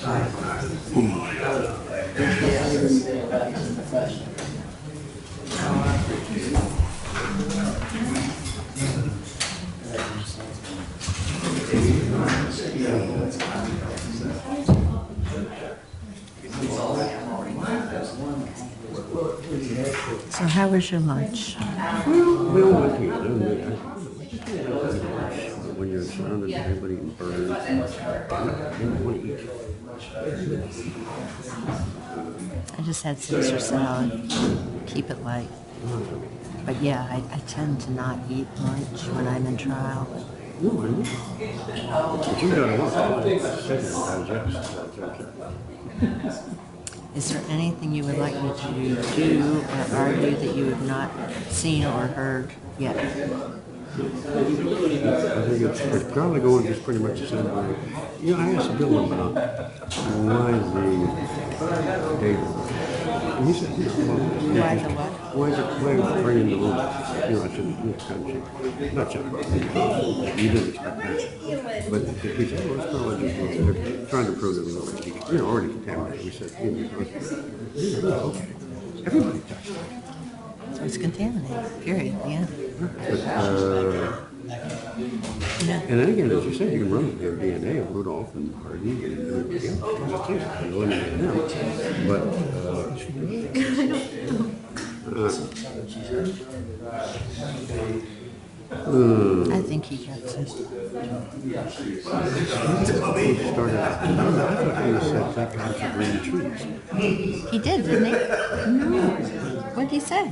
So how was your lunch? When you're surrounded by everybody eating birds, you don't want to eat. I just had Caesar salad. Keep it light. But yeah, I tend to not eat lunch when I'm in trial. No, I know. But you gotta want to digest. Is there anything you would like me to do or argue that you have not seen or heard yet? I think it's probably going just pretty much the same way. You know, I asked Bill about why the David. And he said, Why the what? Why bringing the rules? You know, I said, kind of not check. You didn't expect that. But he said, well, it's probably just they're trying to prove that we're already contaminated. We said, okay. Everybody touched it. So it's contaminated, period, yeah. But, and then again, as you said, you can run their DNA of Rudolph and Hardy and everybody else. And eliminate them. But, I think he gets it. Started out. I thought he said that God for green trees. He did, didn't he? No. What did he say?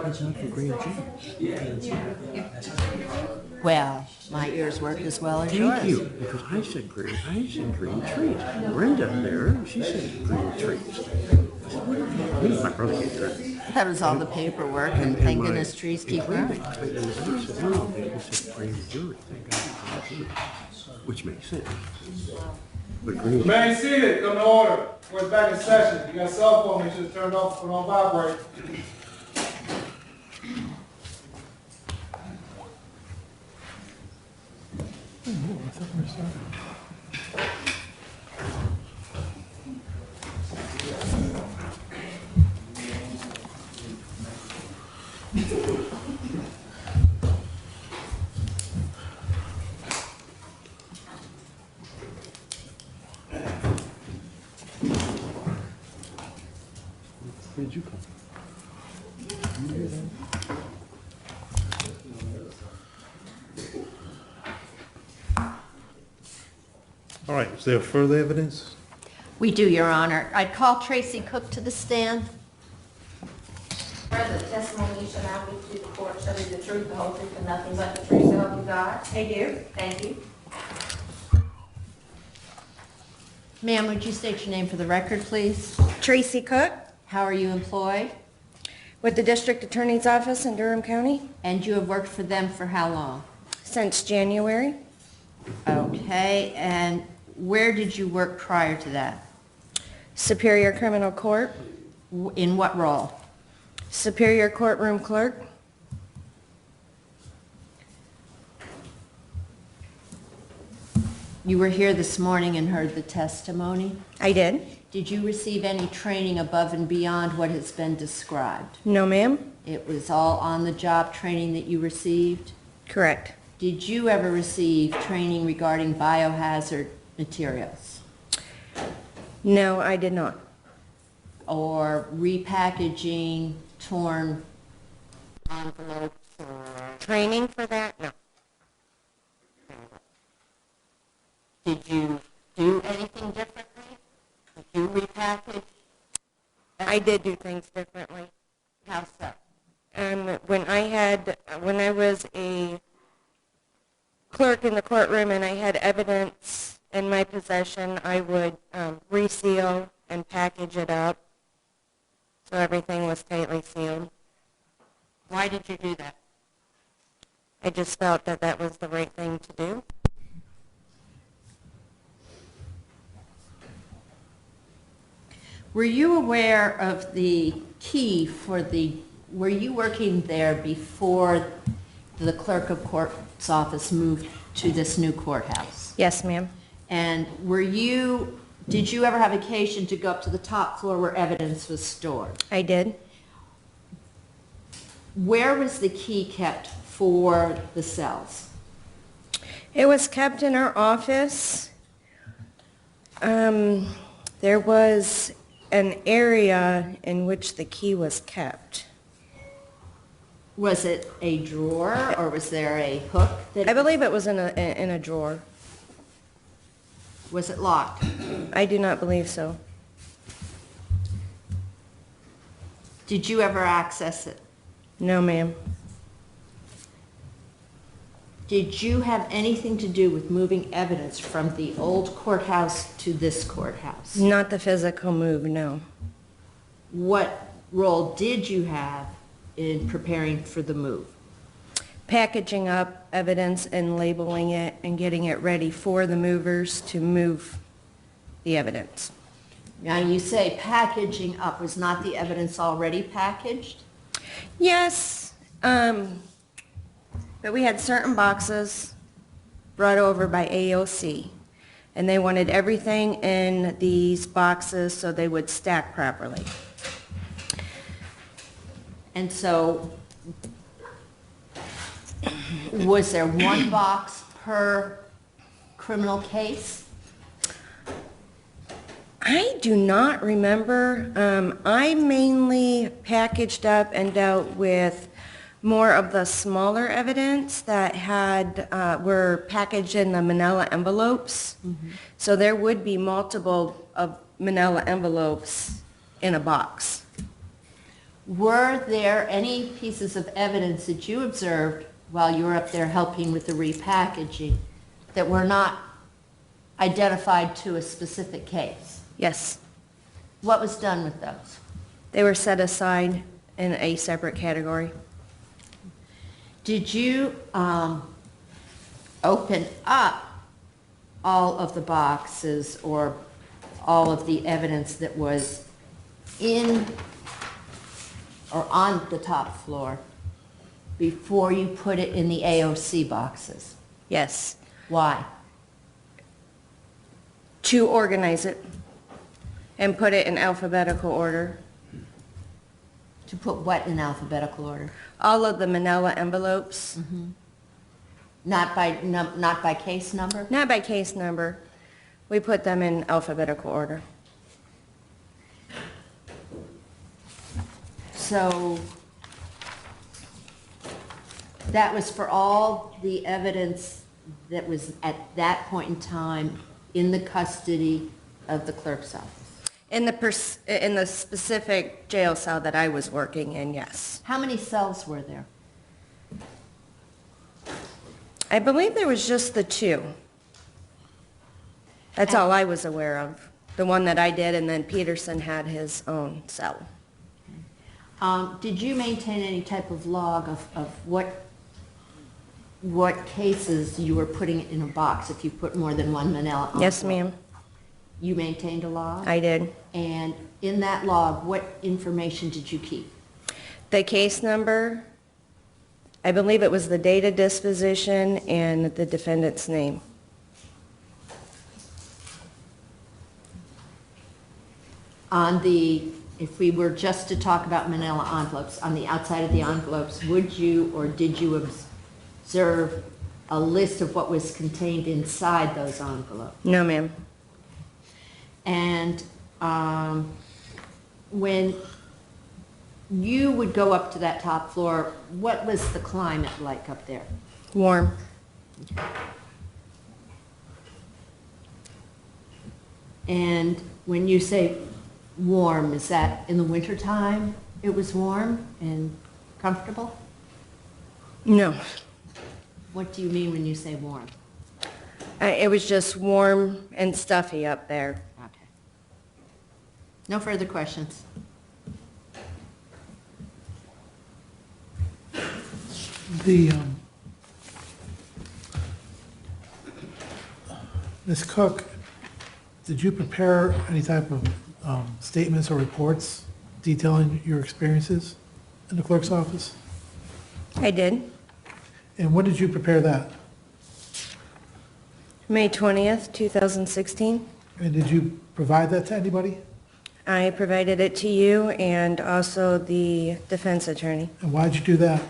It's not for green trees. Well, my ears work as well as yours. Thank you, because I said green trees. Brenda there, she said green trees. My brother can't do it. That was all the paperwork, and thank goodness trees keep growing. Which makes sense. But green. Remain seated. Come to order. We're back in session. You got a cell phone. You should have turned off. Put on vibrate. Where did you come? All right, is there further evidence? We do, Your Honor. I'd call Tracy Cook to the stand. Further testimony you shall now give to the court shall be the truth, the whole truth, and nothing but the truth, so help you God. I do. Thank you. Ma'am, would you state your name for the record, please? Tracy Cook How are you employed? with the District Attorney's Office in Durham County And you have worked for them for how long? since January. Okay, and where did you work prior to that? Superior Criminal Court, In what role? Superior Courtroom Clerk. You were here this morning and heard the testimony. I did. Did you receive any training above and beyond what has been described? No, ma'am. It was all on-the-job training that you received? Correct. Did you ever receive training regarding biohazard materials No, I did not. or repackaging torn envelopes or Training for that? No. did you do anything differently? Did you repackage? I did do things differently. How so? When I was a clerk in the courtroom and I had evidence in my possession, I would reseal and package it up so everything was tightly sealed. Why did you do that? I just felt that that was the right thing to do. Were you aware of the key were you working there before the clerk of court's office moved to this new courthouse? Yes, ma'am. And were you Did you ever have occasion to go up to the top floor where evidence was stored? I did. Where was the key kept for the cells? It was kept in our office. There was an area in which the key was kept. Was it a drawer or was there a hook? I believe it was in a drawer. Was it locked? I do not believe so. Did you ever access it? No, ma'am. Did you have anything to do with moving evidence from the old courthouse to this courthouse? Not the physical move, no. What role did you have in preparing for the move? Packaging up evidence and labeling it and getting it ready for the movers to move the evidence. Now, you say packaging up. Was not the evidence already packaged? Yes, but we had certain boxes brought over by AOC, and they wanted everything in these boxes so they would stack properly. And so, was there one box per criminal case? I do not remember. I mainly packaged up and dealt with more of the smaller evidence that were packaged in the manila envelopes. So there would be multiple of manila envelopes in a box. Were there any pieces of evidence that you observed while you were up there helping with the repackaging that were not identified to a specific case? Yes, What was done with those? they were set aside in a separate category. Did you open up all of the boxes or all of the evidence that was in or on the top floor before you put it in the AOC boxes? Yes, Why? to organize it and put it in alphabetical order. To put what in alphabetical order? All of the manila envelopes, Not by case number? not by case number. We put them in alphabetical order. So that was for all the evidence that was at that point in time in the custody of the clerk's office. In the specific jail cell that I was working in, yes. How many cells were there? I believe there was just the two. That's all I was aware of. The one that I did, and then Peterson had his own cell. Did you maintain any type of log of what cases you were putting in a box if you put more than one manila envelope? Yes, ma'am, You maintained a log? I did. And in that log, what information did you keep? The case number, I believe it was the date of disposition and the defendant's name. If we were just to talk about manila envelopes, on the outside of the envelopes, would you or did you observe a list of what was contained inside those envelopes? No, ma'am. And when you would go up to that top floor, what was the climate like up there? Warm. And when you say warm, is that in the wintertime it was warm and comfortable? No. What do you mean when you say warm? It was just warm and stuffy up there. Okay. No further questions. Ms. Cook, did you prepare any type of statements or reports detailing your experiences in the clerk's office? I did. And when did you prepare that? May 20th, 2016. And did you provide that to anybody? I provided it to you and also the defense attorney. And why did you do that?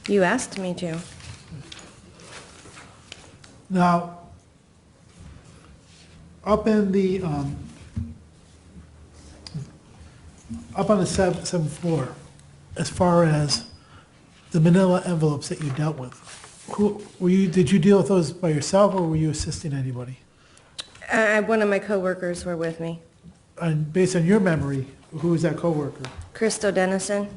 You asked me to. Now, up in the, up on the seventh floor, as far as the manila envelopes that you dealt with, did you deal with those by yourself or were you assisting anybody? One of my coworkers were with me. And based on your memory, who was that coworker? Crystal Dennison.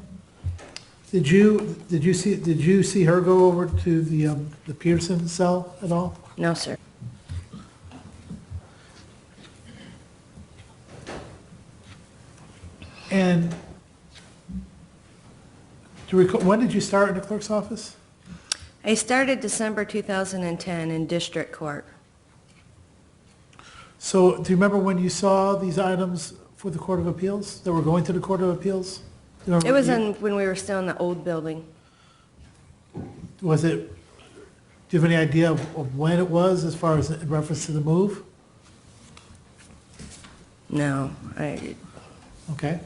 Did you see her go over to the Peterson cell at all? No, sir. And when did you start in the clerk's office? I started December 2010 in district court. So do you remember when you saw these items for the Court of Appeals, that were going to the Court of Appeals? Do you remember It was when we were still in the old building. Was it, do you have any idea of when it was as far as in reference to the move? No, Okay.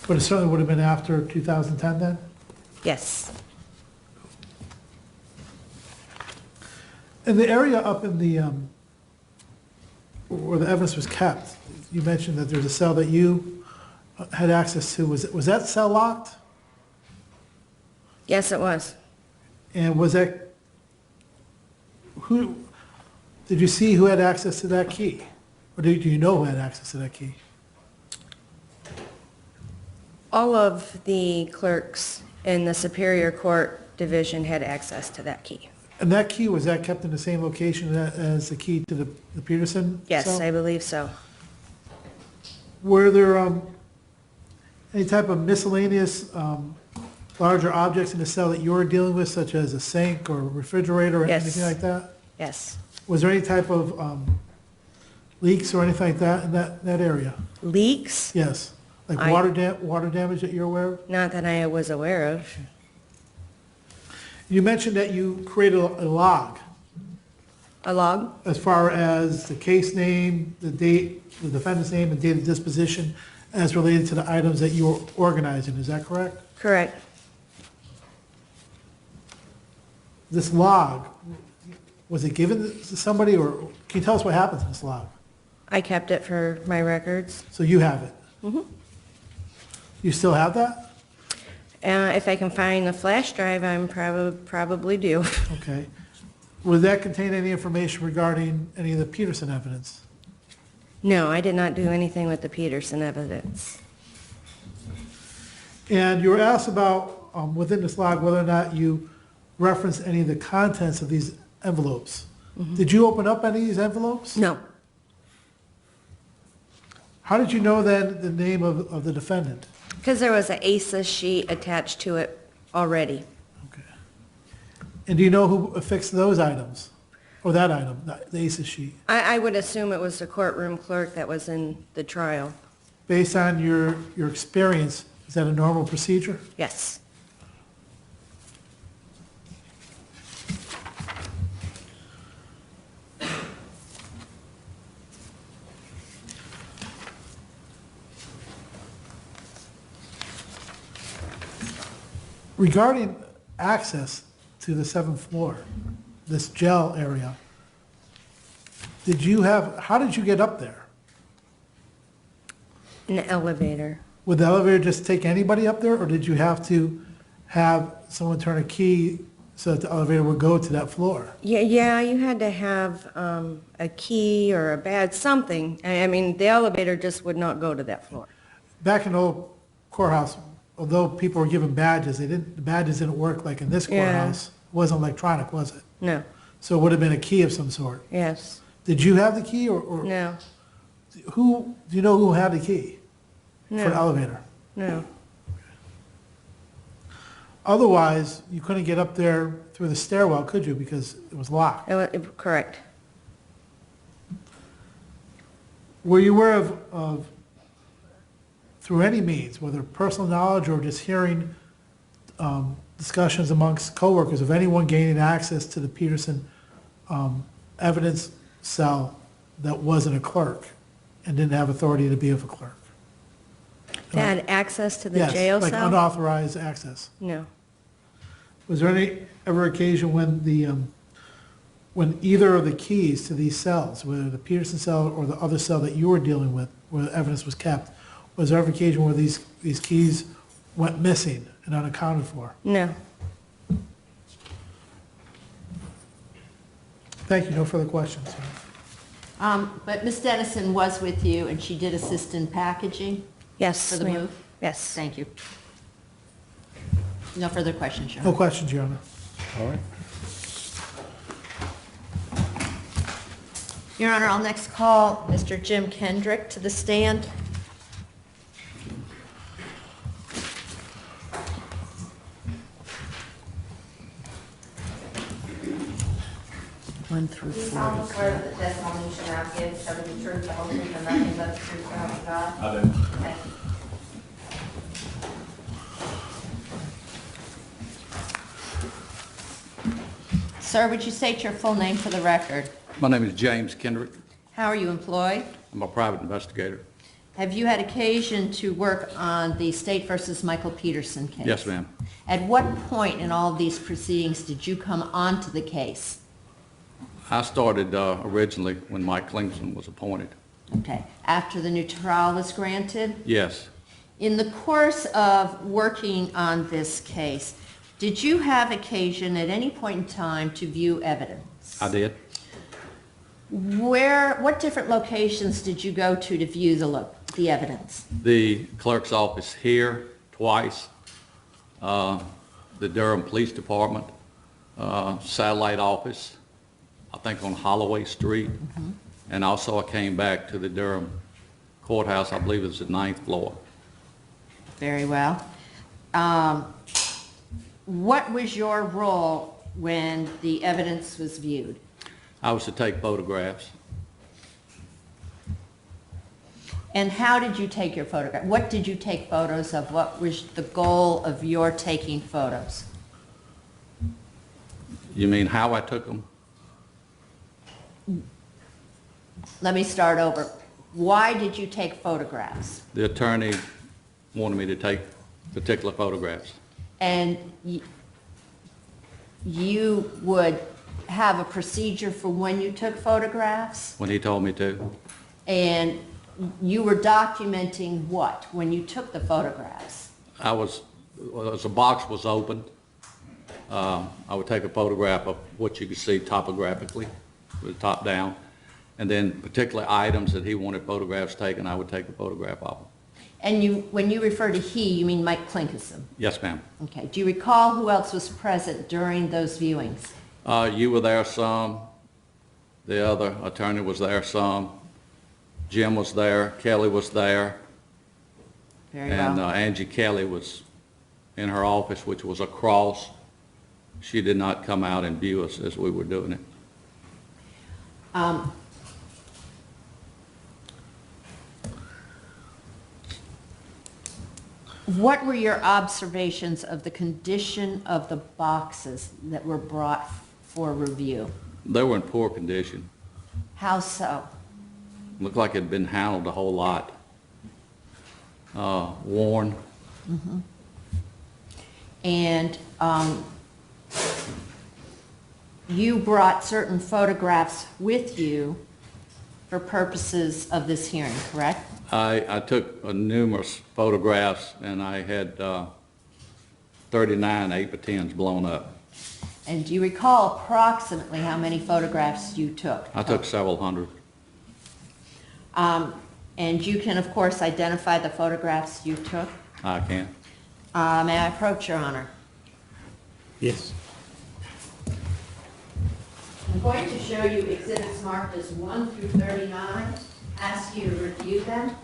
But it certainly would have been after 2010 then? yes. In the area up in the, where the evidence was kept, you mentioned that there's a cell that you had access to. Was that cell locked? Yes, it was. And was that, did you see who had access to that key? Or do you know who had access to that key? All of the clerks in the Superior Court Division had access to that key. And that key, was that kept in the same location as the key to the Peterson Yes, cell? I believe so. Were there any type of miscellaneous larger objects in the cell that you were dealing with, such as a sink or refrigerator or Yes. anything like that? Yes. Was there any type of leaks or anything like that in that area? Leaks? Yes, like I- water damage that you're aware of? Not that I was aware of. You mentioned that you created a log A log? as far as the case name, the date, the defendant's name, and date of disposition as related to the items that you were organizing, is that correct? Correct. This log, was it given to somebody, or can you tell us what happens in this log? I kept it for my records. So you have it? Mm-hmm. You still have that? If I can find the flash drive, I'm probably do. Okay. Would that contain any information regarding any of the Peterson evidence? No, I did not do anything with the Peterson evidence. And you were asked about, within this log, whether or not you referenced any of the contents of these envelopes. Did you open up any of these envelopes? No. How did you know then the name of the defendant? Because there was an ASA sheet attached to it already. Okay. And do you know who affixed those items? Or that item, the ACES sheet? I would assume it was the courtroom clerk that was in the trial. Based on your experience, is that a normal procedure? Yes. Regarding access to the seventh floor, this jail area, how did you get up there? An elevator. Would the elevator just take anybody up there, or did you have to have someone turn a key so that the elevator would go to that floor? Yeah, you had to have a key or a badge, something. I mean, the elevator just would not go to that floor. Back in the old courthouse, although people were given badges, the badges didn't work like in this Yeah. courthouse. It wasn't electronic, was it? No. So it would have been a key of some sort. Yes. Did you have the key, or No. do you know who had the key for the No. elevator? No. Otherwise, you couldn't get up there through the stairwell, could you, because it was locked? Correct. Were you aware of, through any means, whether personal knowledge or just hearing discussions amongst coworkers, of anyone gaining access to the Peterson evidence cell that wasn't a clerk and didn't have authority to be of a clerk? They had access to the Yes, jail like cell? unauthorized access. No. Was there any ever occasion when when either of the keys to these cells, whether the Peterson cell or the other cell that you were dealing with, where the evidence was kept, was there ever occasion where these keys went missing and unaccounted for? No. Thank you, no further questions. But Ms. Dennison was with you, and she did assist in packaging Yes, for the ma'am. move? Yes. Thank you. No further questions, Your No Honor. questions, Your Honor. All right. Your Honor, I'll next call Mr. Jim Kendrick to the stand. One through Do you four. solemnly swear that the testimony you shall now give shall be the truth, the whole truth, and nothing but the truth, so help you God? I do. Thank you. Sir, would you state your full name for the record? My name is James Kendrick. How are you employed? I'm a private investigator. Have you had occasion to work on the State versus Michael Peterson case? Yes, ma'am. At what point in all of these proceedings did you come onto the case? I started originally when Mike Clingson was appointed. Okay, after the new trial was granted? Yes, In the course of working on this case, did you have occasion at any point in time to view evidence? I did. What different locations did you go to view the evidence? The clerk's office here twice, the Durham Police Department, satellite office, I think on Holloway Street. And also I came back to the Durham courthouse, I believe it was the 9th floor. Very well. What was your role when the evidence was viewed? I was to take photographs. And how did you take your photograph? What did you take photos of? What was the goal of your taking photos? You mean how I took them? Let me start over. Why did you take photographs? The attorney wanted me to take particular photographs. And you would have a procedure for when you took photographs? When he told me to. And you were documenting what when you took the photographs? As the box was opened, I would take a photograph of what you could see topographically, with the top down. And then particular items that he wanted photographs taken, I would take a photograph of them. And when you refer to he, you mean Mike Clinkerson? Yes, ma'am. Okay. Do you recall who else was present during those viewings? You were there some. The other attorney was there some. Jim was there. Kelly was there. Very And well. Angie Kelly was in her office, which was across. She did not come out and view us as we were doing it. What were your observations of the condition of the boxes that were brought for review? They were in poor condition. How so? Looked like it had been handled a whole lot. Worn. And you brought certain photographs with you for purposes of this hearing, correct? I took numerous photographs, and I had 39 8x10s blown up. And do you recall approximately how many photographs you took? I took several hundred. And you can, of course, identify the photographs you took? I can. May I approach, Your Honor? Yes. I'm going to show you exhibits marked as 1 through 39. Ask you to review them.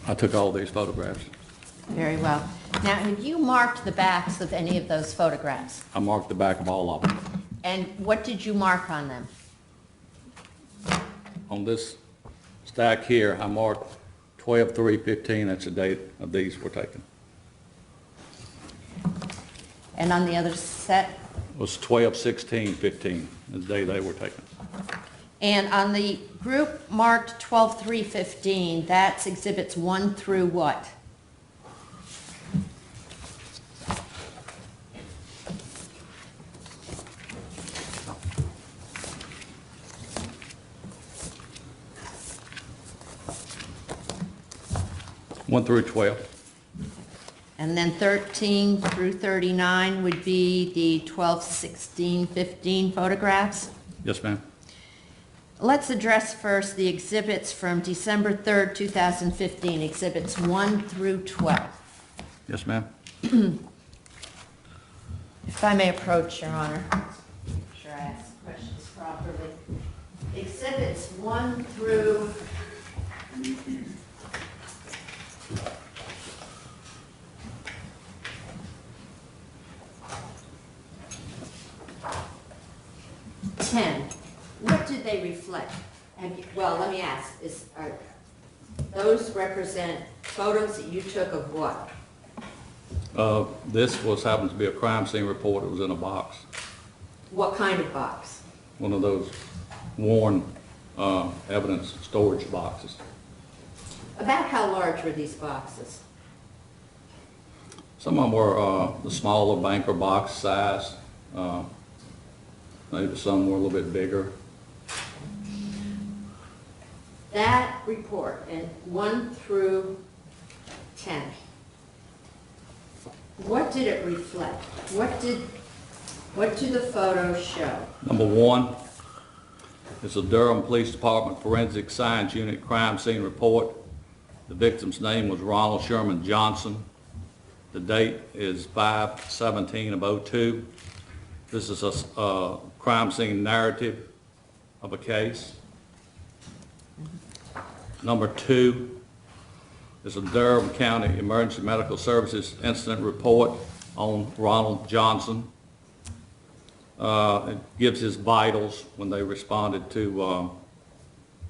I took all these photographs. Very well. Now, have you marked the backs of any of those photographs? I marked the back of all of them. And what did you mark on them? On this stack here, I marked 12/3/15. That's the date of these were taken. And on the other set? It was 12/16/15, the day they were taken. And on the group marked 12/3/15, that's exhibits 1 through what? One through 12. And then 13 through 39 would be the 12/16/15 photographs? Yes, ma'am. Let's address first the exhibits from December 3rd, 2015, exhibits 1 through 12. Yes, ma'am. If I may approach, Your Honor. Make sure I ask questions properly. Exhibits 1 through 10. What do they reflect? Well, let me ask, are those represent photos that you took of what? This happens to be a crime scene report. It was in a box. What kind of box? One of those worn evidence storage boxes. About how large were these boxes? Some of them were the smaller banker box size. Maybe some were a little bit bigger. That report, and 1 through 10, what did it reflect? What do the photos show? Number 1 is a Durham Police Department Forensic Science Unit crime scene report. The victim's name was Ronald Sherman Johnson. The date is 5/17/02. This is a crime scene narrative of a case. Number 2 is a Durham County Emergency Medical Services incident report on Ronald Johnson. It gives his vitals when they responded to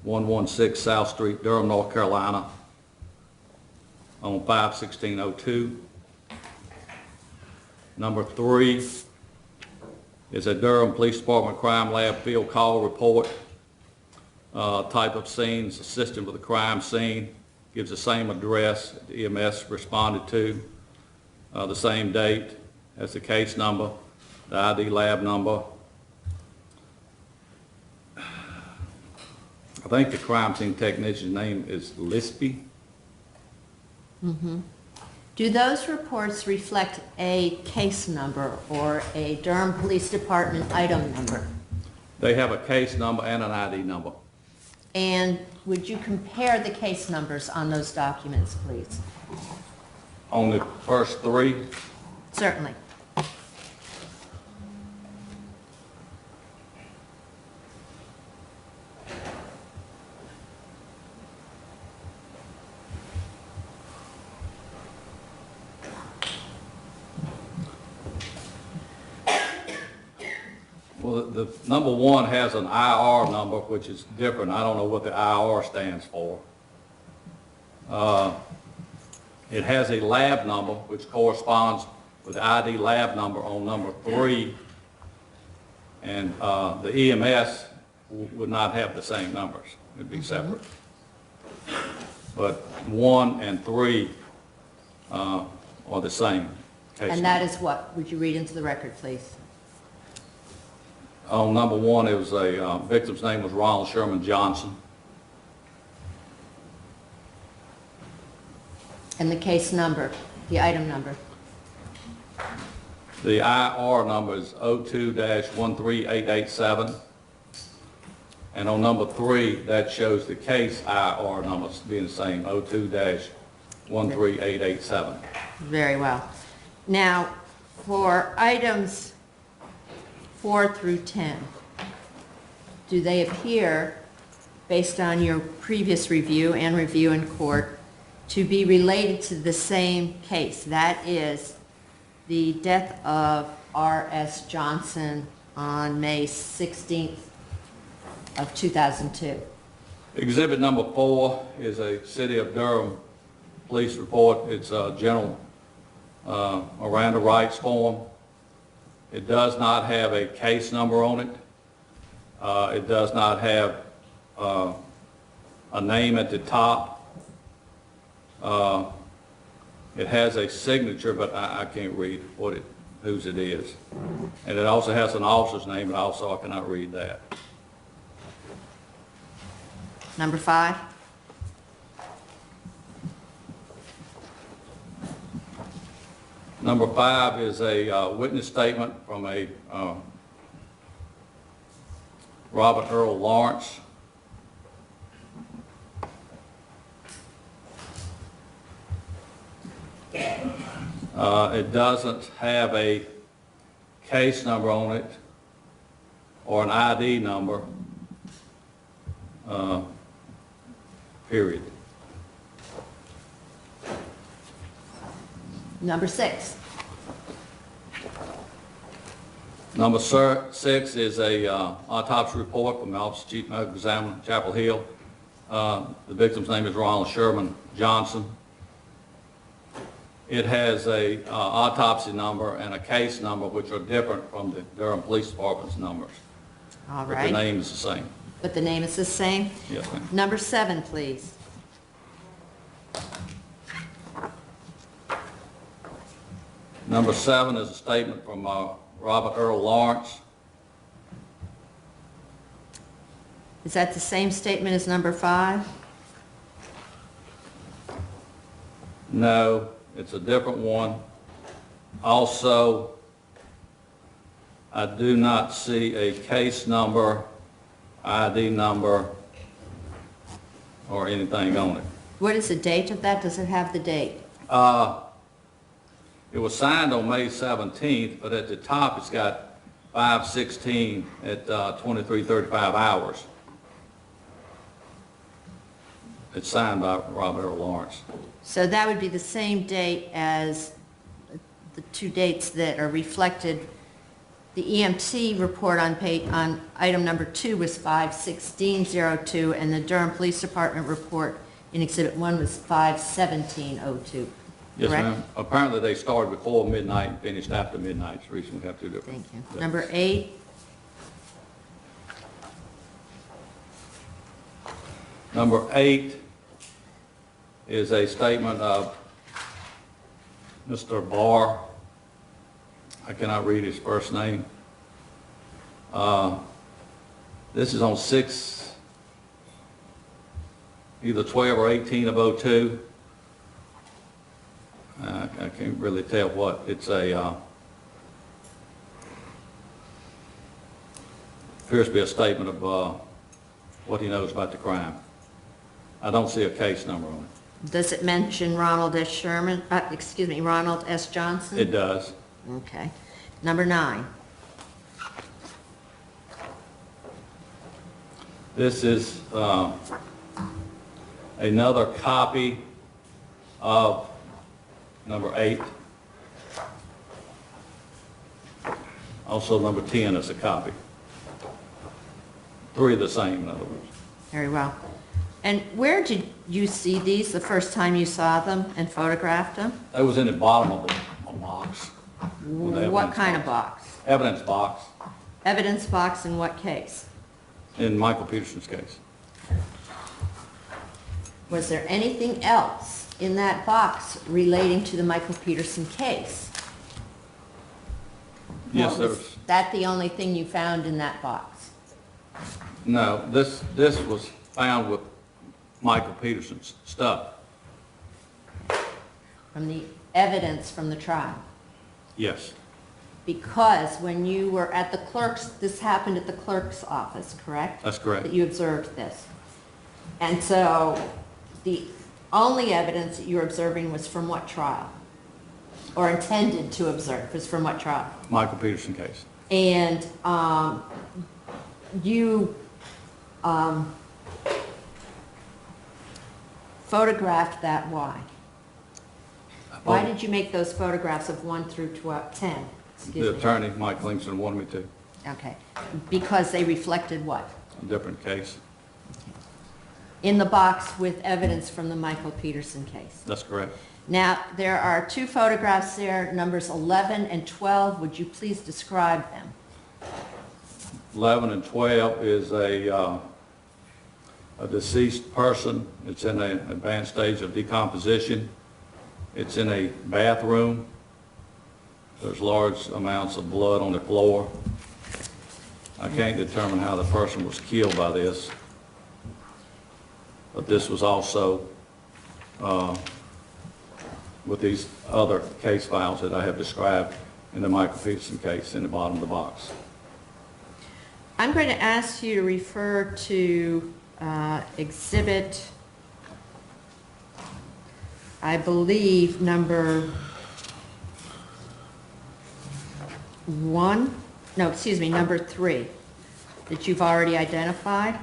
116 South Street, Durham, North Carolina on 5/16/02. Number 3 is a Durham Police Department Crime Lab field call report. Type of scenes, assistant with a crime scene, gives the same address the EMS responded to, the same date as the case number, the ID lab number. I think the crime scene technician's name is Lispy. Do those reports reflect a case number or a Durham Police Department item number? They have a case number and an ID number. And would you compare the case numbers on those documents, please? On the first 3, Certainly. well, the number 1 has an IR number, which is different. I don't know what the IR stands for. It has a lab number, which corresponds with the ID lab number on number 3. And the EMS would not have the same numbers. It would be separate. But 1 and 3 are the same case And number. that is what? Would you read into the record, please? On number 1, it was a victim's name was Ronald Sherman Johnson. And the case number, the item number? The IR number is 02-13887. And on number 3, that shows the case IR numbers being the same, 02-13887. Very well. Now, for items 4 through 10, do they appear, based on your previous review and review in court, to be related to the same case. That is the death of R.S. Johnson on May 16th of 2002. Exhibit number 4 is a City of Durham police report. It's a general Miranda rights form. It does not have a case number on it. It does not have a name at the top. It has a signature, but I can't read whose it is. And it also has an officer's name, but also I cannot read that. Number 5. Number 5 is a witness statement from a Robert Earl Lawrence. It doesn't have a case number on it or an ID number, period. Number 6. Number 6 is a autopsy report from the Office of Chief Medical Examiner, Chapel Hill. The victim's name is Ronald Sherman Johnson. It has a autopsy number and a case number, which are different from the Durham Police Department's numbers. All But right. the name is the same. But the name is the same? Yes, ma'am. Number 7, please. Number 7 is a statement from Robert Earl Lawrence. Is that the same statement as number 5? No, it's a different one. Also, I do not see a case number, ID number, or anything on it. What is the date of that? Does it have the date? It was signed on May 17th, but at the top it's got 5/16 at 23:35 hours. It's signed by Robert Earl Lawrence. So that would be the same date as the 2 dates that are reflected. The EMT report on item number 2 was 5/16/02, and the Durham Police Department report in Exhibit 1 was 5/17/02. Yes, Correct? ma'am. Apparently they started before midnight and finished after midnight. It's the reason we have 2 different. Thank you. dates. Number 8. Number 8 is a statement of Mr. Barr. I cannot read his first name. This is on 6, either 12 or 18 of 02. I can't really tell what. It's appears to be a statement of what he knows about the crime. I don't see a case number on it. Does it mention Ronald S. Sherman, Ronald S. Johnson? It does. Okay. Number 9. This is another copy of number 8. Also, number 10 is a copy. 3 are the same, in other words. Very well. And where did you see these the first time you saw them and photographed them? That was in the bottom of the box. with the What evidence kind of box? Evidence box, Evidence box in what case? in Michael Peterson's case. Was there anything else in that box relating to the Michael Peterson case? Yes, Or there was was. that the only thing you found in that box? No, this was found with Michael Peterson's stuff. From the evidence from the trial? Yes, Because when you were at the clerk's, this happened at the clerk's office, correct? that's correct. That you observed this. And so the only evidence that you were observing was from what trial? Or intended to observe was from what trial? Michael Peterson case. And you photographed that why? Why did you make those photographs of 1 through 10? Excuse The me. attorney, Mike Livingston, wanted me to. Okay, because they reflected what? A different case. In the box with evidence from the Michael Peterson case. That's correct. Now, there are 2 photographs there, numbers 11 and 12. Would you please describe them? 11 and 12 is a deceased person. It's in an advanced stage of decomposition. It's in a bathroom. There's large amounts of blood on the floor. I can't determine how the person was killed by this, but this was also with these other case files that I have described in the Michael Peterson case in the bottom of the box. I'm going to ask you to refer to exhibit, I believe, number 1, no, excuse me, number 3, that you've already identified.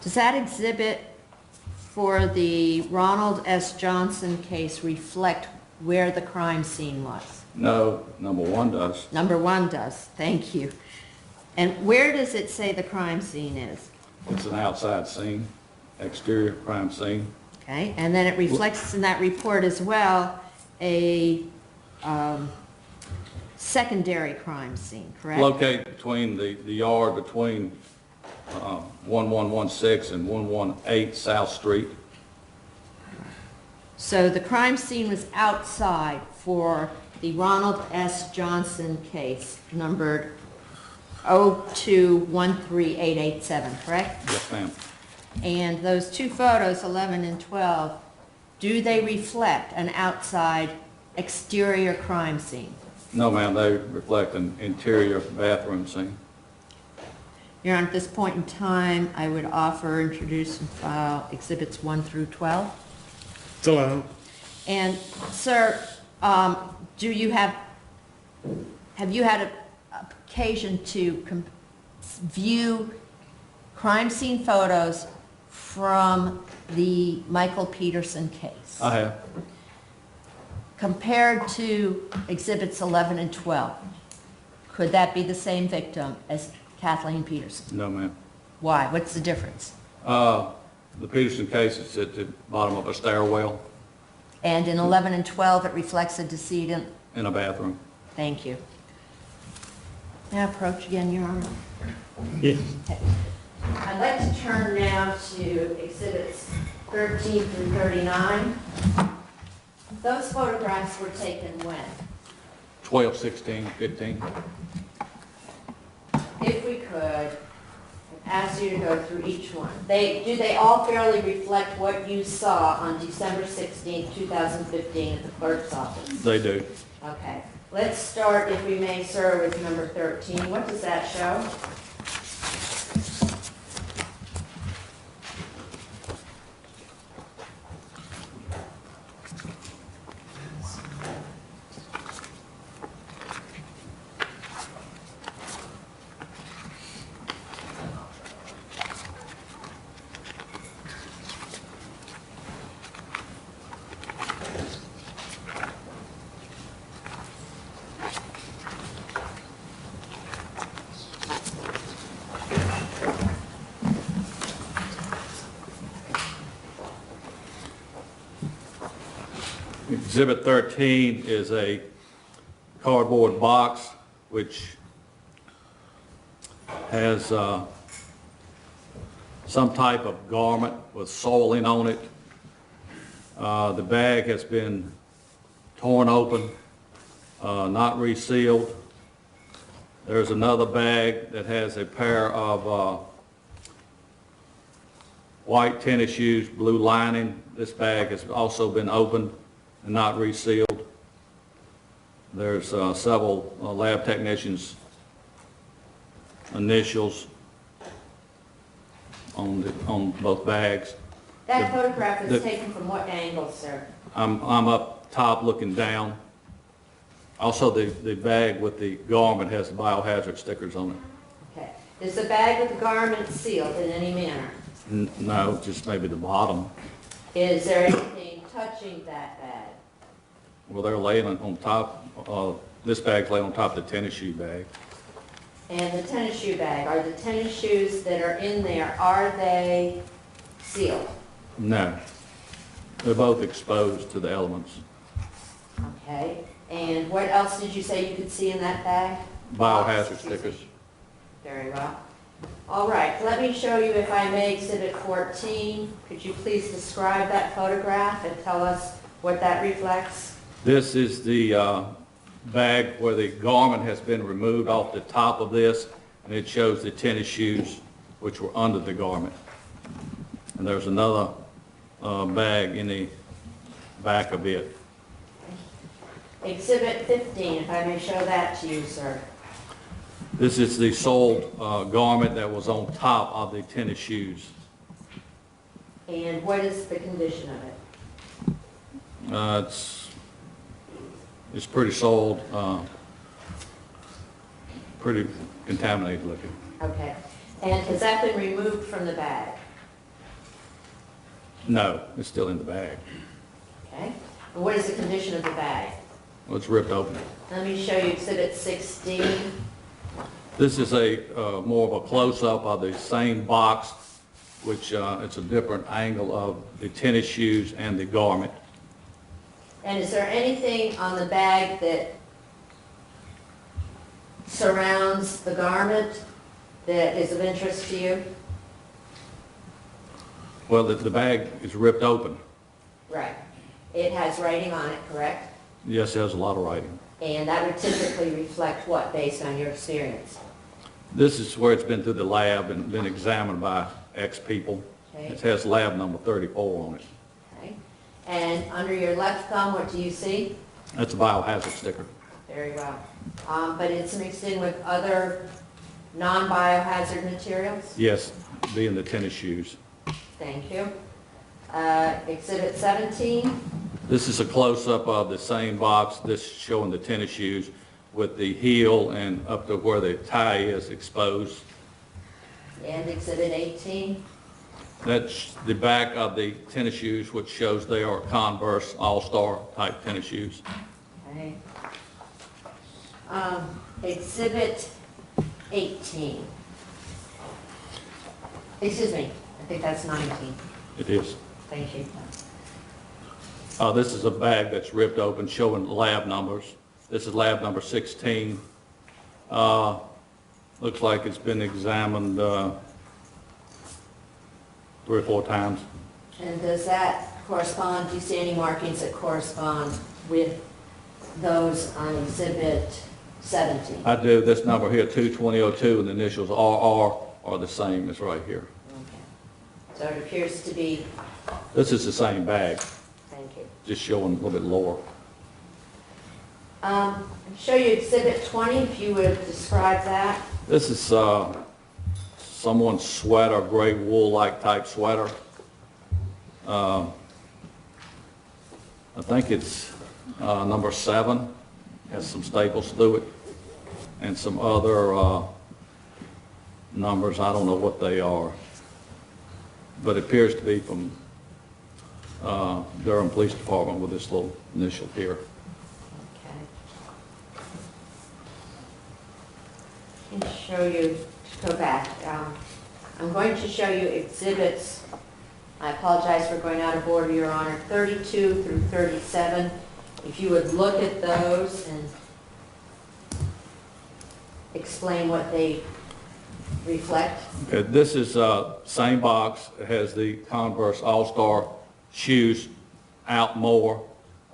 Does that exhibit for the Ronald S. Johnson case reflect where the crime scene was? No, number 1 does. Number 1 does, thank you. And where does it say the crime scene is? It's an outside scene, exterior crime scene. Okay, and then it reflects in that report as well a secondary crime scene, correct? Located between the yard between 1116 and 118 South Street. So the crime scene was outside for the Ronald S. Johnson case, numbered 0213887, correct? Yes, ma'am. And those 2 photos, 11 and 12, do they reflect an outside exterior crime scene? No, ma'am, they reflect an interior bathroom scene. Your Honor, at this point in time, I would offer, introduce, and file exhibits 1 through 12. It's allowed. And, sir, do you have you had an occasion to view crime scene photos from the Michael Peterson case? I have. Compared to exhibits 11 and 12, could that be the same victim as Kathleen Peterson? No, ma'am. Why? What's the difference? The Peterson case is at the bottom of a stairwell And in 11 and 12, it reflects a decedent. in a bathroom. Thank you. May I approach again, Your Honor? Yes. Okay. I'd like to turn now to exhibits 13 through 39. Those photographs were taken when? 12, 16, 15. If we could, I'd ask you to go through each one. Do they all fairly reflect what you saw on December 16, 2015 at the clerk's office? They do. Okay. Let's start, if we may, sir, with number 13. What does that show? Exhibit 13 is a cardboard box which has some type of garment with soiling on it. The bag has been torn open, not resealed. There's another bag that has a pair of white tennis shoes, blue lining. This bag has also been opened and not resealed. There's several lab technicians' initials on both bags. That photograph is taken from what angle, sir? I'm up top looking down. Also, the bag with the garment has the biohazard stickers on it. Okay. Is the bag with the garment sealed in any manner? No, just maybe the bottom. Is there anything touching that bag? Well, they're laying on top, this bag's laying on top of the tennis shoe bag. And the tennis shoe bag, are the tennis shoes that are in there, are they sealed? No. They're both exposed to the elements. Okay, and what else did you say you could see in that bag? Biohazard stickers. Very well. All right, let me show you, if I may, Exhibit 14. Could you please describe that photograph and tell us what that reflects? This is the bag where the garment has been removed off the top of this, and it shows the tennis shoes which were under the garment. And there's another bag in the back of it. Exhibit 15, if I may show that to you, sir. This is the soiled garment that was on top of the tennis shoes. And what is the condition of it? It's pretty soiled, pretty contaminated looking. Okay, and has that been removed from the bag? No, it's still in the bag. Okay, and what is the condition of the bag? Well, it's ripped open. Let me show you Exhibit 16. This is a more of a close-up of the same box, which it's a different angle of the tennis shoes and the garment. And is there anything on the bag that surrounds the garment that is of interest to you? Well, the bag is ripped open. Right. It has writing on it, correct? Yes, it has a lot of writing. And that would typically reflect what, based on your experience? This is where it's been through the lab and been examined by X people. Okay. It has lab number 34 on it. Okay. And under your left thumb, what do you see? That's a biohazard sticker. Very well. But it's mixed in with other non-biohazard materials? Yes, being the tennis shoes. Thank you. Exhibit 17. This is a close-up of the same box, this showing the tennis shoes with the heel and up to where the tie is exposed. And Exhibit 18. That's the back of the tennis shoes, which shows they are Converse All-Star type tennis shoes. Okay. Exhibit 18. Excuse me, I think that's 19. It is. Thank you. This is a bag that's ripped open showing lab numbers. This is lab number 16. Looks like it's been examined 3 or 4 times. And does that correspond, do you see any markings that correspond with those on Exhibit 17? I do. This number here, 22002, and the initials RR are the same as right here. Okay. So it appears to be, This is the same bag, thank you. just showing a little bit lower. I'll show you Exhibit 20, if you would describe that. This is someone's sweater, gray wool-like type sweater. I think it's number 7, has some staples through it, and some other numbers. I don't know what they are, but it appears to be from Durham Police Department with this little initial here. Let me show you, go back. I'm going to show you exhibits, I apologize for going out of order, Your Honor, 32 through 37. If you would look at those and explain what they reflect. Okay, this is same box. It has the Converse All-Star shoes out more.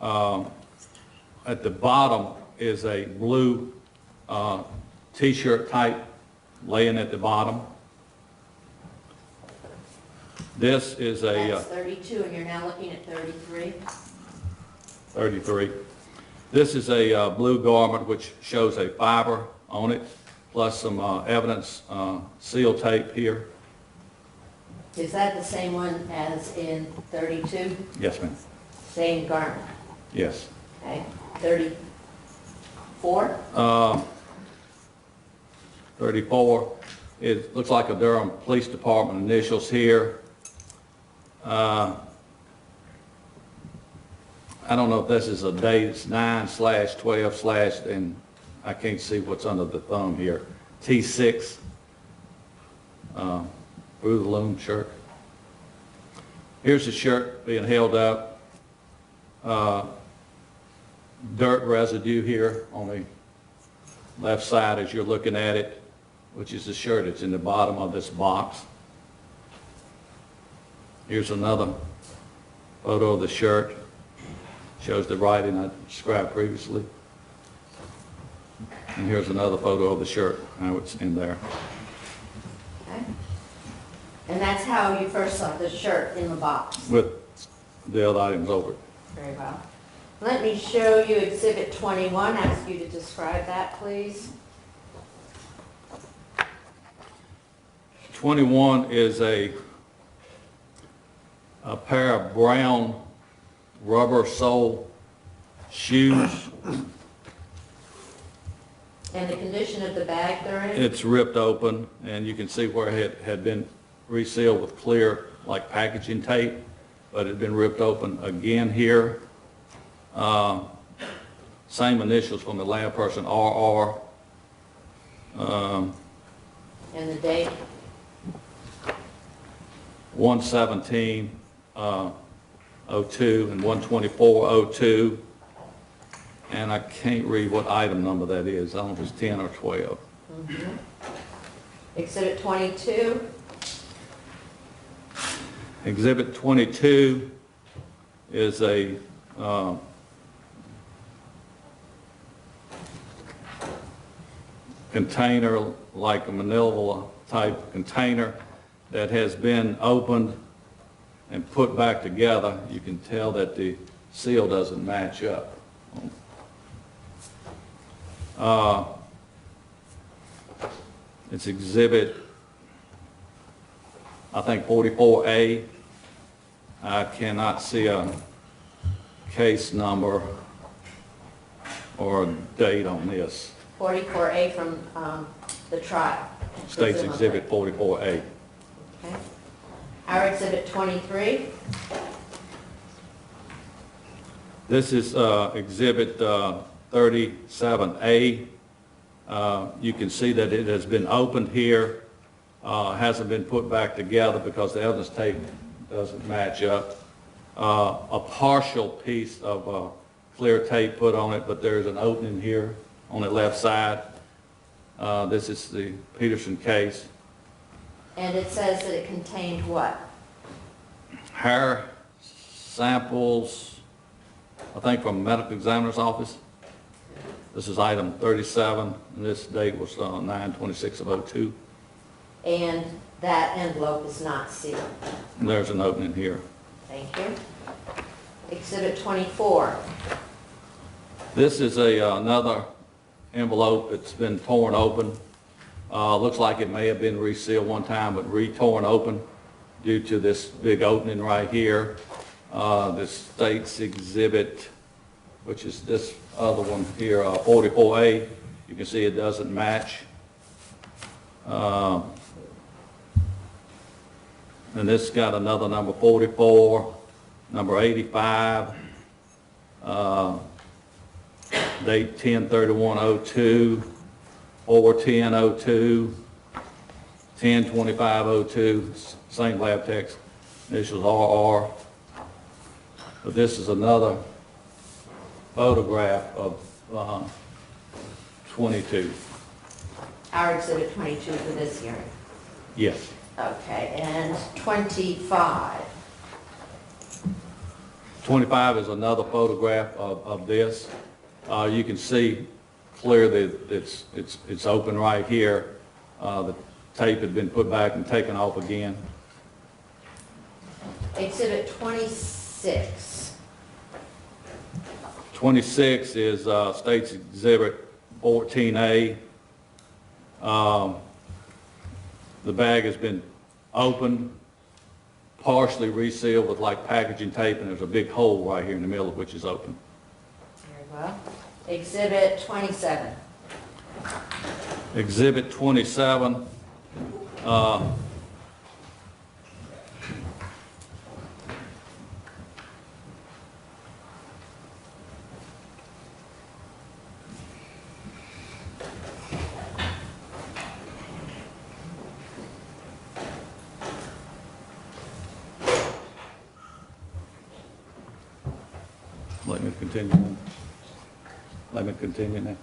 At the bottom is a blue T-shirt type laying at the bottom. This is a That's 32, and you're now looking at 33. 33. This is a blue garment which shows a fiber on it, plus some evidence seal tape here. Is that the same one as in 32? Yes, ma'am. Same garment? Yes. Okay. 34? 34. It looks like a Durham Police Department initials here, I don't know if this is a date, it's 9/12/ and I can't see what's under the thumb here. T6, through the loom shirt. Here's the shirt being held up. Dirt residue here on the left side as you're looking at it, which is the shirt. It's in the bottom of this box. Here's another photo of the shirt. Shows the writing I described previously. And here's another photo of the shirt, how it's in there. Okay. And that's how you first saw the shirt in the box. With the other items over it. Very well. Let me show you Exhibit 21. Ask you to describe that, please. 21 is a pair of brown rubber sole shoes. And the condition of the bag they're in? It's ripped open, and you can see where it had been resealed with clear, like packaging tape, but it had been ripped open again here. Same initials from the lab person, RR. And the date? 1/17/02 and 1/24/02. And I can't read what item number that is. I don't know if it's 10 or 12. Mm-hmm. Exhibit 22? Exhibit 22 is a container, like a manila type container, that has been opened and put back together. You can tell that the seal doesn't match up. It's exhibit, I think, 44A. I cannot see a case number or a date on this. 44A from the trial? States presumably. exhibit 44A. Okay. Our Exhibit 23? This is exhibit 37A. You can see that it has been opened here, hasn't been put back together because the evidence tape doesn't match up. A partial piece of clear tape put on it, but there's an opening here on the left side. This is the Peterson case. And it says that it contained what? Hair samples, I think from a medical examiner's office. This is item 37, and this date was 9/26/02. And that envelope is not sealed. And there's an opening here. Thank you. Exhibit 24. This is another envelope that's been torn open. Looks like it may have been resealed one time, but re-torn open due to this big opening right here. This states exhibit, which is this other one here, 44A. You can see it doesn't match. And this got another number 44, number 85, date 10/31/02, 4/10/02, 10/25/02, same lab text, initials RR. But this is another photograph of 22. Our Exhibit 22 for this hearing. Yes. Okay, and 25. 25 is another photograph of this. You can see clearly that it's open right here. The tape had been put back and taken off again. Exhibit 26. 26 is State's Exhibit 14A. The bag has been opened, partially resealed with like packaging tape, and there's a big hole right here in the middle of which is open. Very well. Exhibit 27. Exhibit 27, Let me continue now. Let me continue now.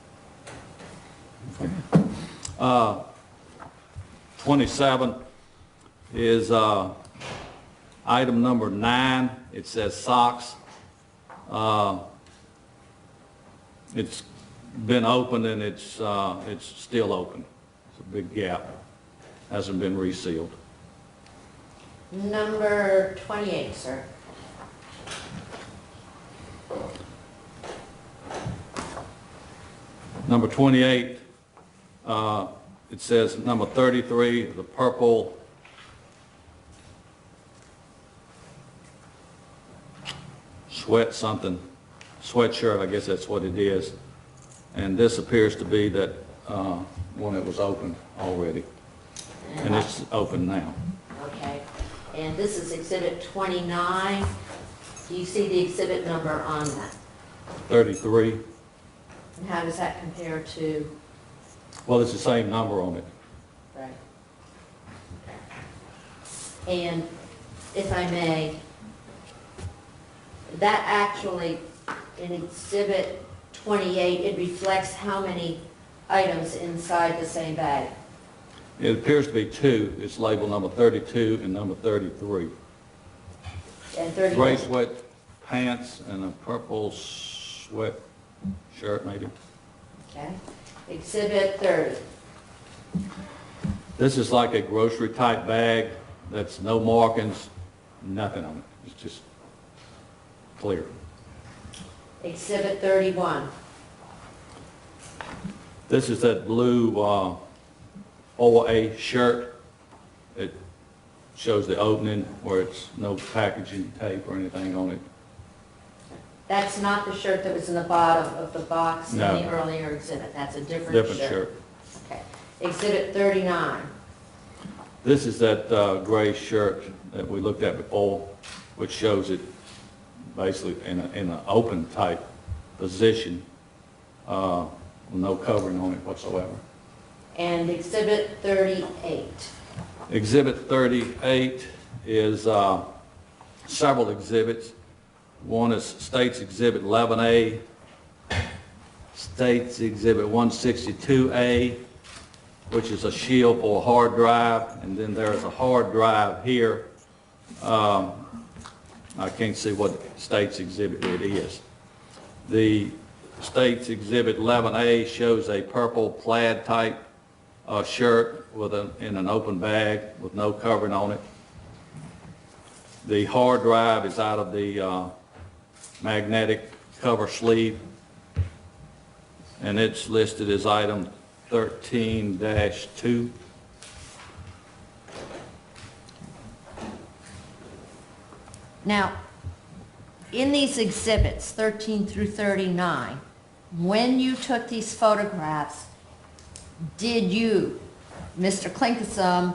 Okay. 27 is item number 9. It says socks. It's been opened and it's still open. It's a big gap. Hasn't been resealed. Number 28, sir. Number 28, it says number 33, the purple sweatshirt, I guess that's what it is. And this appears to be that one that was opened already. And it's open now. Okay. And this is Exhibit 29. Do you see the exhibit number on that? 33. And how does that compare to? Well, it's the same number on it. Right. And if I may, that actually, in Exhibit 28, it reflects how many items inside the same bag. It appears to be 2. It's labeled number 32 and number 33. And 30. Gray sweat pants and a purple sweat shirt, maybe. Okay. Exhibit 30. This is like a grocery type bag that's no markings, nothing on it. It's just clear. Exhibit 31. This is that blue OA shirt. It shows the opening where it's no packaging tape or anything on it. That's not the shirt that was in the bottom of the box in No. the earlier exhibit. That's a different Different shirt. shirt. Okay. Exhibit 39. This is that gray shirt that we looked at before, which shows it basically in an open type position, with no covering on it whatsoever. And Exhibit 38. Exhibit 38 is several exhibits. One is State's Exhibit 11A, State's Exhibit 162A, which is a shield for a hard drive, and then there's a hard drive here. I can't see what State's Exhibit it is. The State's Exhibit 11A shows a purple plaid type shirt in an open bag with no covering on it. The hard drive is out of the magnetic cover sleeve, and it's listed as item 13-2. Now, in these exhibits, 13 through 39, when you took these photographs, did you, Mr. Klinkasum,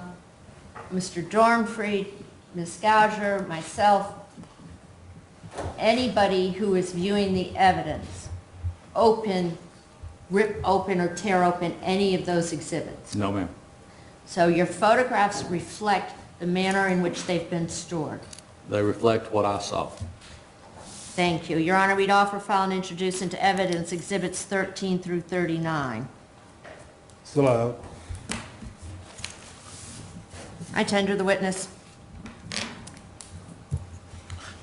Mr. Dornfried, Ms. Gouger, myself, anybody who is viewing the evidence, rip open or tear open any of those exhibits? No, ma'am. So your photographs reflect the manner in which they've been stored. They reflect what I saw. Thank you. Your Honor, we'd offer, file, and introduce into evidence exhibits 13 through 39. Still out. I tender the witness.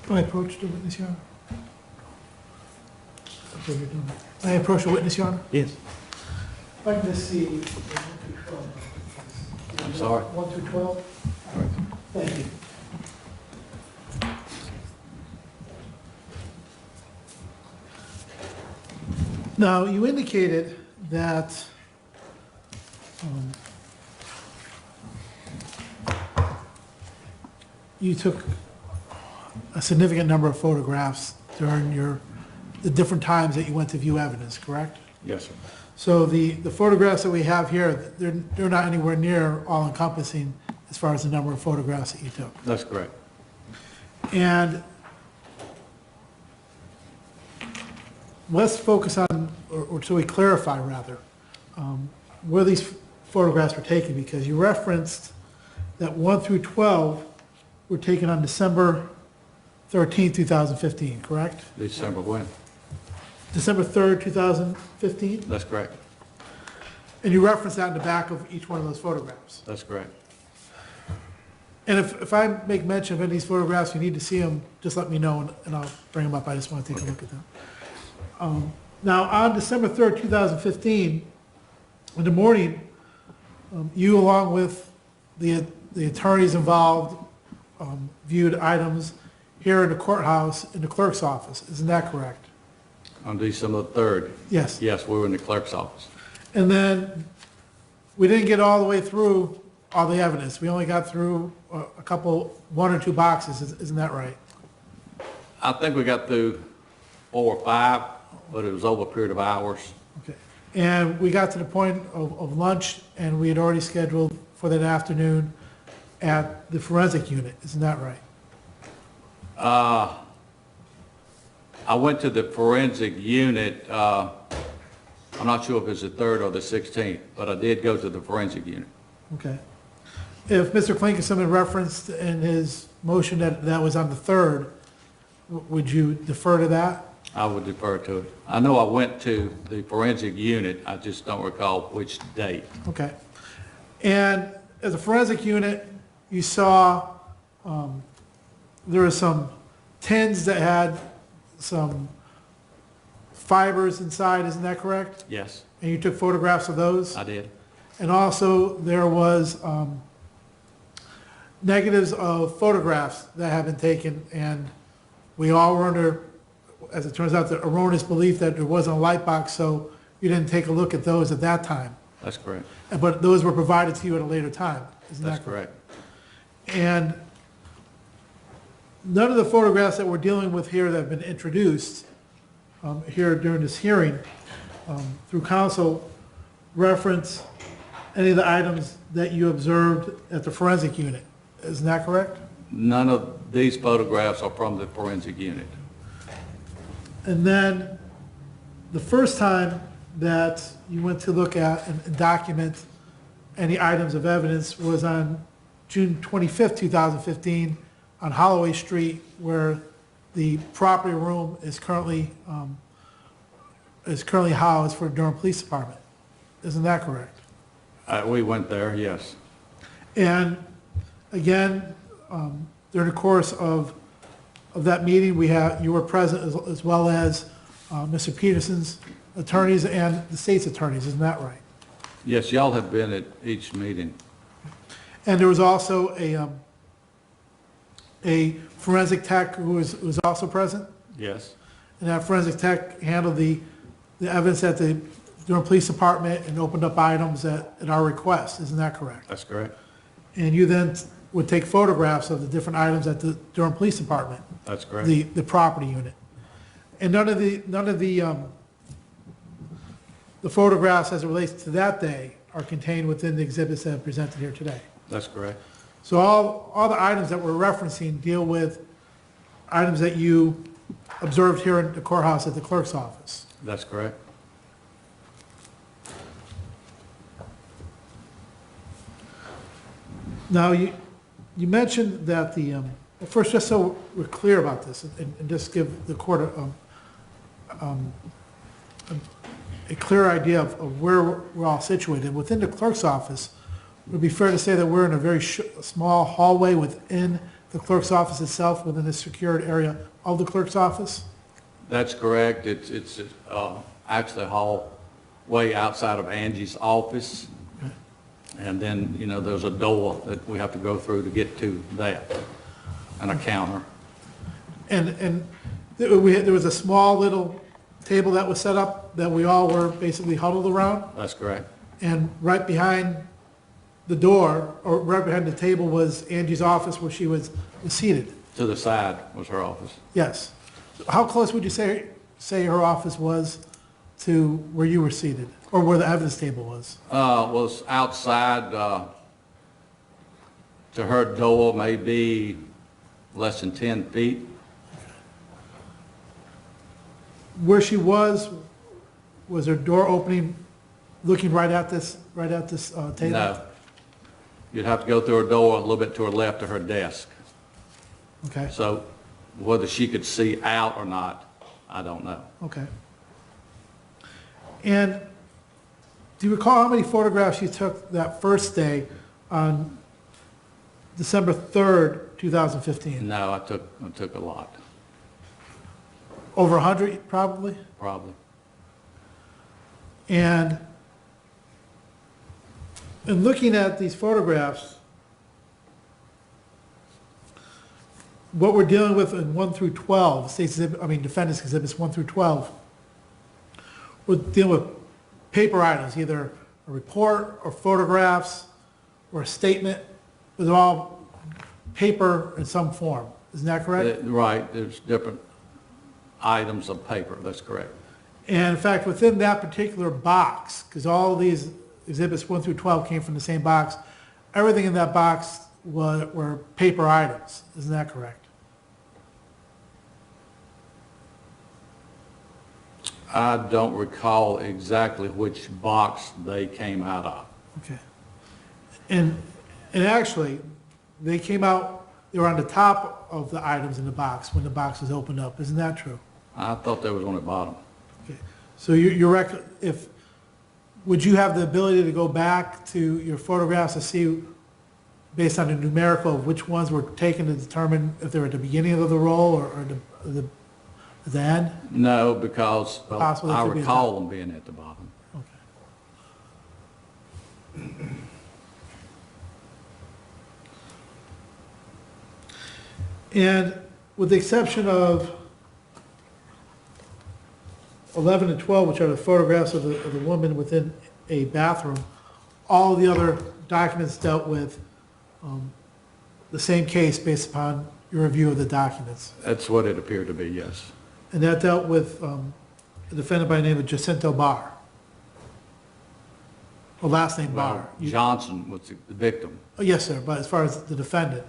I approach the witness, Your Honor. That's what you're doing. I approach the witness, Your Honor. Yes. If I can just see 1 through 12. I'm sorry. 1 through 12? Thank you. Now, you indicated that you took a significant number of photographs during the different times that you went to view evidence, correct? Yes, sir. So the photographs that we have here, they're not anywhere near all-encompassing as far as the number of photographs that you took. That's correct. And let's focus on, or so we clarify rather, where these photographs were taken, because you referenced that 1 through 12 were taken on December 13th, 2015, correct? December when? December 3rd, 2015? That's correct. And you reference that in the back of each one of those photographs. That's correct. And if I make mention of any of these photographs, you need to see them, just let me know and I'll bring them up. I just want to take a look at them. Now, on December 3rd, 2015, in the morning, you along with the attorneys involved viewed items here in the courthouse in the clerk's office. Isn't that correct? On December 3rd? Yes. Yes, we were in the clerk's office. And then we didn't get all the way through all the evidence. We only got through a couple, one or two boxes. Isn't that right? I think we got through 4 or 5, but it was over a period of hours. Okay. And we got to the point of lunch, and we had already scheduled for that afternoon at the forensic unit. Isn't that right? I went to the forensic unit, I'm not sure if it's the 3rd or the 16th, but I did go to the forensic unit. Okay. If Mr. Klinkenson had referenced in his motion that that was on the 3rd, would you defer to that? I would defer to it. I know I went to the forensic unit, I just don't recall which date. Okay. And as a forensic unit, you saw there were some tins that had some fibers inside, isn't that correct? Yes, And you took photographs of those? I did. And also, there was negatives of photographs that have been taken, and we all were under, as it turns out, the erroneous belief that there wasn't a light box, so you didn't take a look at those at that time. That's correct. But those were provided to you at a later time, isn't That's that correct? correct. And none of the photographs that we're dealing with here that have been introduced here during this hearing through counsel reference any of the items that you observed at the forensic unit. Isn't that correct? None of these photographs are from the forensic unit. And then the first time that you went to look at and document any items of evidence was on June 25th, 2015 on Holloway Street, where the property room is currently housed for Durham Police Department. Isn't that correct? We went there, yes. And again, during the course of that meeting, you were present as well as Mr. Peterson's attorneys and the state's attorneys, isn't that right? Yes, y'all have been at each meeting. And there was also a forensic tech who was also present? Yes, And that forensic tech handled the evidence at the Durham Police Department and opened up items at our request, isn't that correct? that's correct. And you then would take photographs of the different items at the Durham Police Department, That's correct. the property unit. And none of the photographs as it relates to that day are contained within the exhibits that are presented here today. That's correct. So all the items that we're referencing deal with items that you observed here in the courthouse at the clerk's office. That's correct. Now, you mentioned that well, first, just so we're clear about this, and just give the court a clear idea of where we're all situated. Within the clerk's office, it would be fair to say that we're in a very small hallway within the clerk's office itself, within the secured area of the clerk's office? That's correct. It's actually a hallway outside of Angie's office. And then, you know, there's a door that we have to go through to get to that, and a counter. And there was a small little table that was set up that we all were basically huddled around? That's correct. And right behind the door, or right behind the table, was Angie's office where she was seated? To the side was her office. Yes. How close would you say her office was to where you were seated, or where the evidence table was? Was outside to her door, maybe less than 10 feet. Where she was her door opening, looking right at this table? No. You'd have to go through her door a little bit to her left of her desk. Okay. So Whether she could see out or not, I don't know. Okay. And do you recall how many photographs you took that first day on December 3rd, 2015? No, I took a lot, Over 100 probably? probably. And in looking at these photographs, what we're dealing with in 1 through 12, defendants exhibits 1 through 12, we're dealing with paper items, either a report or photographs or a statement, but they're all paper in some form. Isn't that correct? Right, there's different items of paper, that's correct. And in fact, within that particular box, because all of these exhibits 1 through 12 came from the same box, everything in that box were paper items. Isn't that correct? I don't recall exactly which box they came out of. Okay. And actually, they came out, they were on the top of the items in the box when the box was opened up. Isn't that true? I thought they was on the bottom. Okay. So would you have the ability to go back to your photographs to see, based on the numerical, which ones were taken to determine if they were at the beginning of the roll or the end? No, because well, Possibly I could be at recall them being at the bottom. Okay. And with the exception of 11 and 12, which are the photographs of the woman within a bathroom, all the other documents dealt with the same case based upon your review of the documents. That's what it appeared to be, yes. And that dealt with a defendant by the name of Jacinto Barr. Or last name Barr. Well, Johnson was the victim. Oh, yes, sir, but as far as the defendant,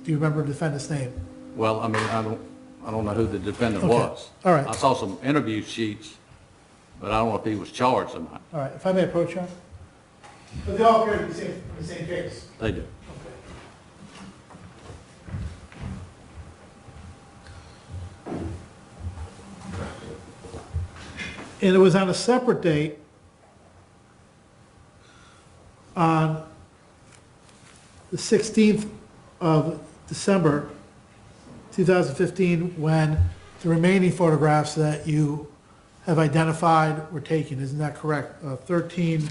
do you remember the defendant's name? Well, I mean, I don't know who the defendant Okay. was. All right. I saw some interview sheets, but I don't know if he was charged or not. All right, if I may approach you. But they all appear to be the same case. They do. And it was on a separate date, on the 16th of December, 2015, when the remaining photographs that you have identified were taken. Isn't that correct? 13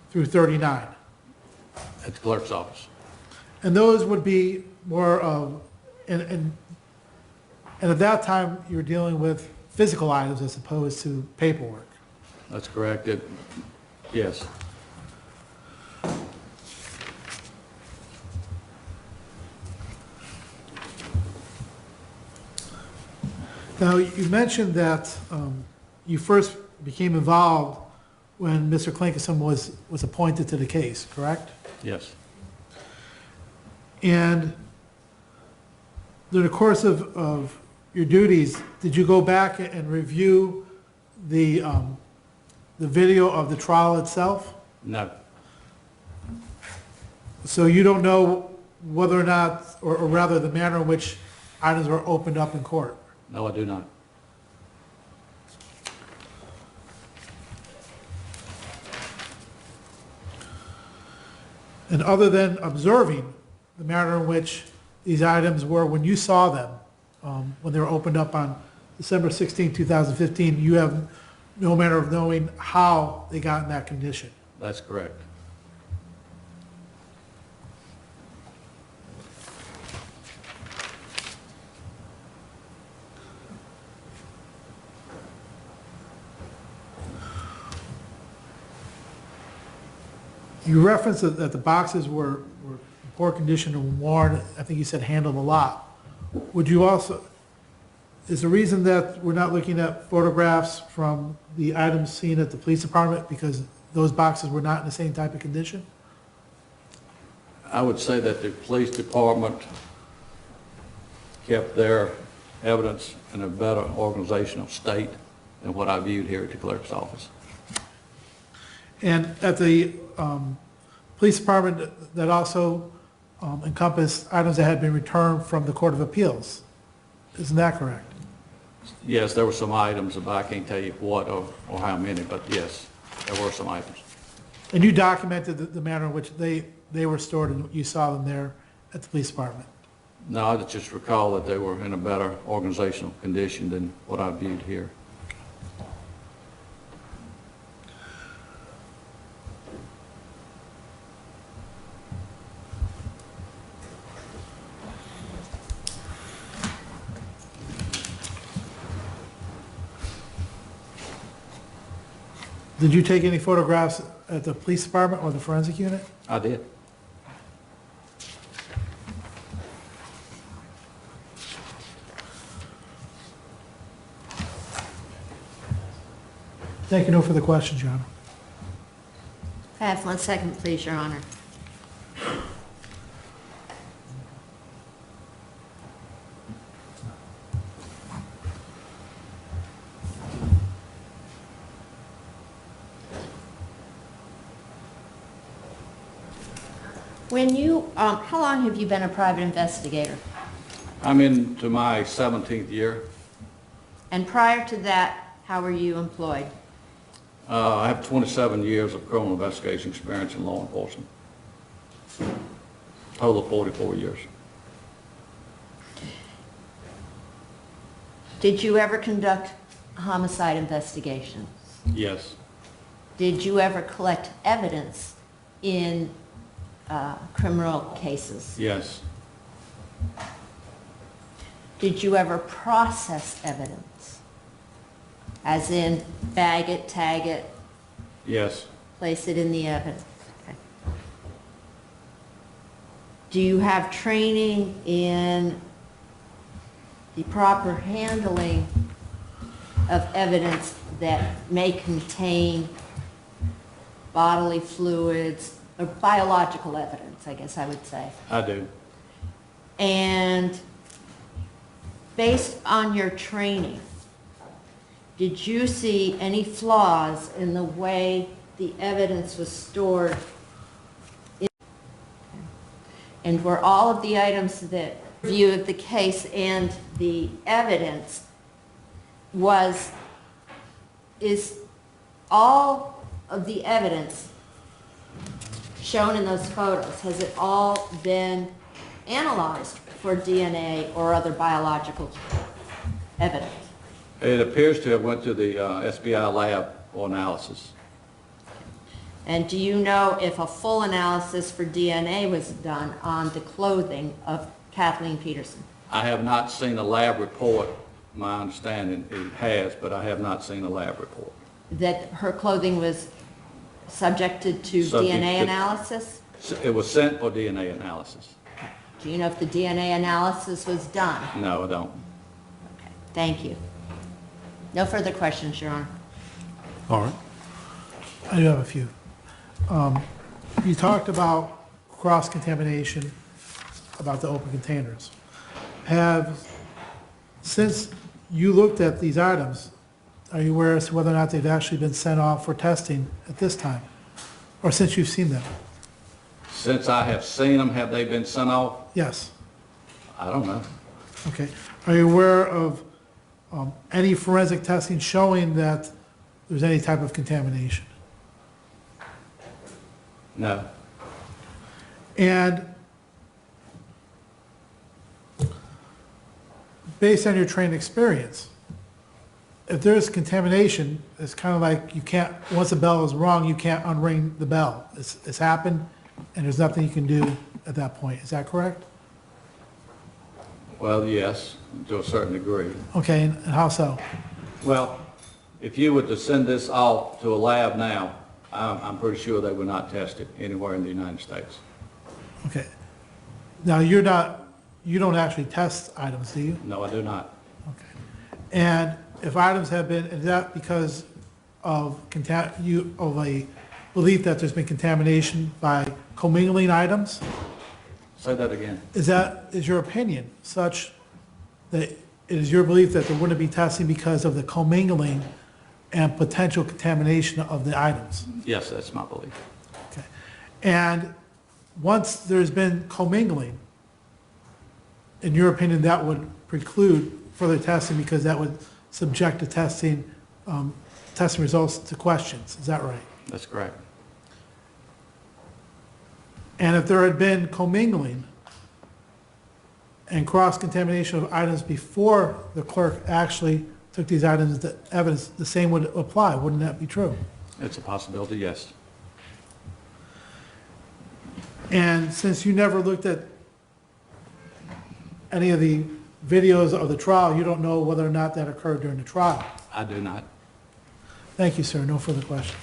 through 39. At the clerk's office. And those would be more of, and at that time, you were dealing with physical items as opposed to paperwork. That's correct. Yes. Now, you mentioned that you first became involved when Mr. Klinkenson was appointed to the case, correct? Yes. And during the course of your duties, did you go back and review the video of the trial itself? No. So you don't know whether or not, or rather the manner in which items were opened up in court? No, I do not. And other than observing the manner in which these items were when you saw them, when they were opened up on December 16, 2015, you have no manner of knowing how they got in that condition? That's correct. You referenced that the boxes were in poor condition and worn, I think you said handled a lot. Would you also, is the reason that we're not looking at photographs from the items seen at the police department because those boxes were not in the same type of condition? I would say that the police department kept their evidence in a better organizational state than what I viewed here at the clerk's office. And at the police department, that also encompassed items that had been returned from the Court of Appeals? Isn't that correct? Yes, there were some items, but I can't tell you what or how many, but yes, there were some items. And you documented the manner in which they were stored and you saw them there at the police department? No, I just recall that they were in a better organizational condition than what I viewed here. Did you take any photographs at the police department or the forensic unit? I did. Thank you. No further questions, Your Honor. I have 1 second, please, Your Honor. When you, how long have you been a private investigator? I'm into my 17th year. And prior to that, how were you employed? I have 27 years of criminal investigation experience in law enforcement. Total of 44 years. Did you ever conduct homicide investigations? Yes. Did you ever collect evidence in criminal cases? Yes. Did you ever process evidence? As in, bag it, tag it, Yes. place it in the evidence? Okay. Do you have training in the proper handling of evidence that may contain bodily fluids, or biological evidence, I guess I would say? I do. And based on your training, did you see any flaws in the way the evidence was stored? And were all of the items that reviewed the case and the evidence is all of the evidence shown in those photos, has it all been analyzed for DNA or other biological evidence? It appears to have went to the SBI lab for analysis. And do you know if a full analysis for DNA was done on the clothing of Kathleen Peterson? I have not seen a lab report. My understanding it has, but I have not seen a lab report. That her clothing was subjected to Subject DNA to- analysis? It was sent for DNA analysis. Do you know if the DNA analysis was done? No, I don't. Okay, thank you. No further questions, Your Honor. All right. I do have a few. You talked about cross-contamination, about the open containers. Since you looked at these items, are you aware as to whether or not they've actually been sent off for testing at this time? Or since you've seen them? Since I have seen them, have they been sent off? Yes. I don't know. Okay. Are you aware of any forensic testing showing that there's any type of contamination? No. And based on your training experience, if there's contamination, it's kind of like you can't, once the bell is rung, you can't unring the bell. It's happened, and there's nothing you can do at that point. Is that correct? Well, yes, to a certain degree. Okay, and how so? Well, if you were to send this off to a lab now, I'm pretty sure they would not test it anywhere in the United States. Okay. Now, you don't actually test items, do you? No, I do not. Okay. And if items have been, is that because of a belief that there's been contamination by commingling items? Say that again. Is your opinion such that it is your belief that there wouldn't be testing because of the commingling and potential contamination of the items? Yes, that's my belief. Okay. And once there's been commingling, in your opinion, that would preclude further testing because that would subject the testing results to questions. Is that right? That's correct. And if there had been commingling and cross-contamination of items before the clerk actually took these items to evidence, the same would apply. Wouldn't that be true? It's a possibility, yes. And since you never looked at any of the videos of the trial, you don't know whether or not that occurred during the trial. I do not. Thank you, sir. No further questions.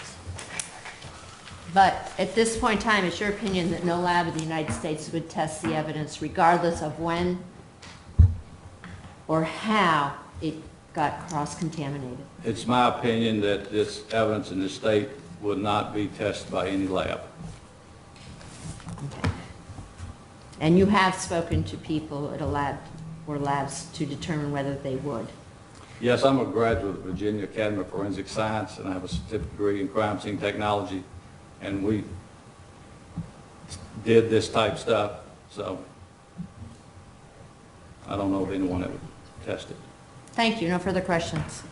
But at this point in time, it's your opinion that no lab of the United States would test the evidence regardless of when or how it got cross-contaminated? It's my opinion that this evidence in this state would not be tested by any lab. And you have spoken to people at a lab or labs to determine whether they would? Yes, I'm a graduate of the Virginia Academy of Forensic Science, and I have a certificate degree in crime scene technology, and we did this type stuff, so I don't know of anyone that would test it. Thank you. No further questions.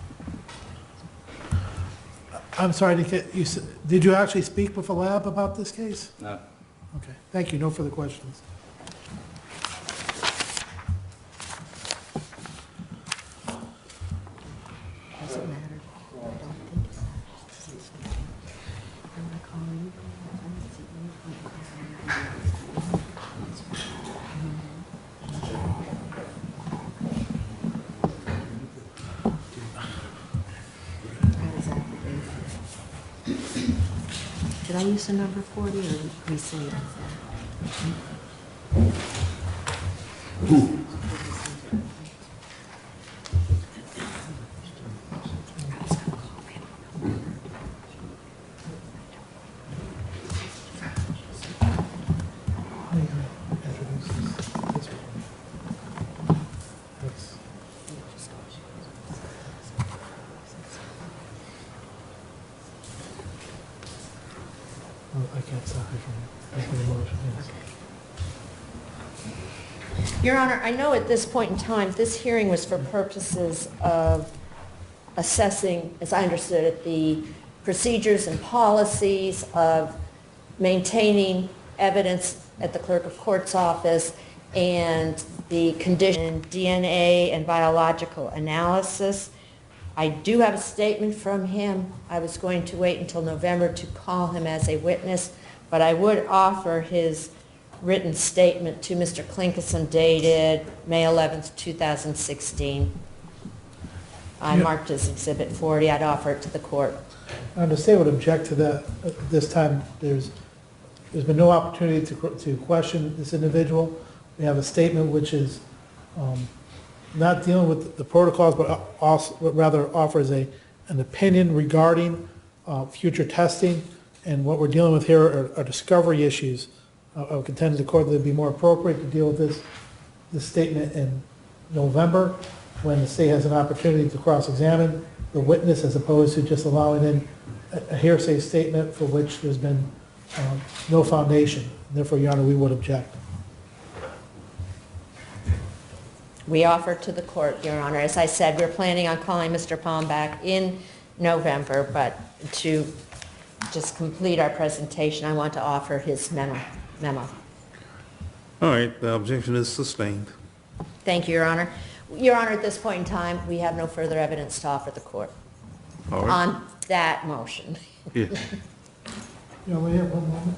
I'm sorry to get you, did you actually speak with a lab about this case? No. Okay, thank you. No further questions. Doesn't matter. I don't think it matters. I'm gonna call you. Did I use the number 40 or we say it? I can't stop you from making a motion. Yes. Your Honor, I know at this point in time, this hearing was for purposes of assessing, as I understood it, the procedures and policies of maintaining evidence at the clerk of court's office and the condition DNA and biological analysis. I do have a statement from him. I was going to wait until November to call him as a witness, but I would offer his written statement to Mr. Klinkeson dated May 11th, 2016. I marked as Exhibit 40. I'd offer it to the court. The state would object to that. At this time, there's been no opportunity to question this individual. We have a statement which is not dealing with the protocols, but rather offers an opinion regarding future testing. And what we're dealing with here are discovery issues. I would contend to the court that it would be more appropriate to deal with this statement in November, when the state has an opportunity to cross-examine the witness, as opposed to just allowing in a hearsay statement for which there's been no foundation. Therefore, Your Honor, we would object. We offer to the court, Your Honor. As I said, we're planning on calling Mr. Palm back in November, but to just complete our presentation, I want to offer his memo. All right, the objection is sustained. Thank you, Your Honor. Your Honor, at this point in time, we have no further evidence to offer the court All right. on that motion. Yeah. You only have one moment.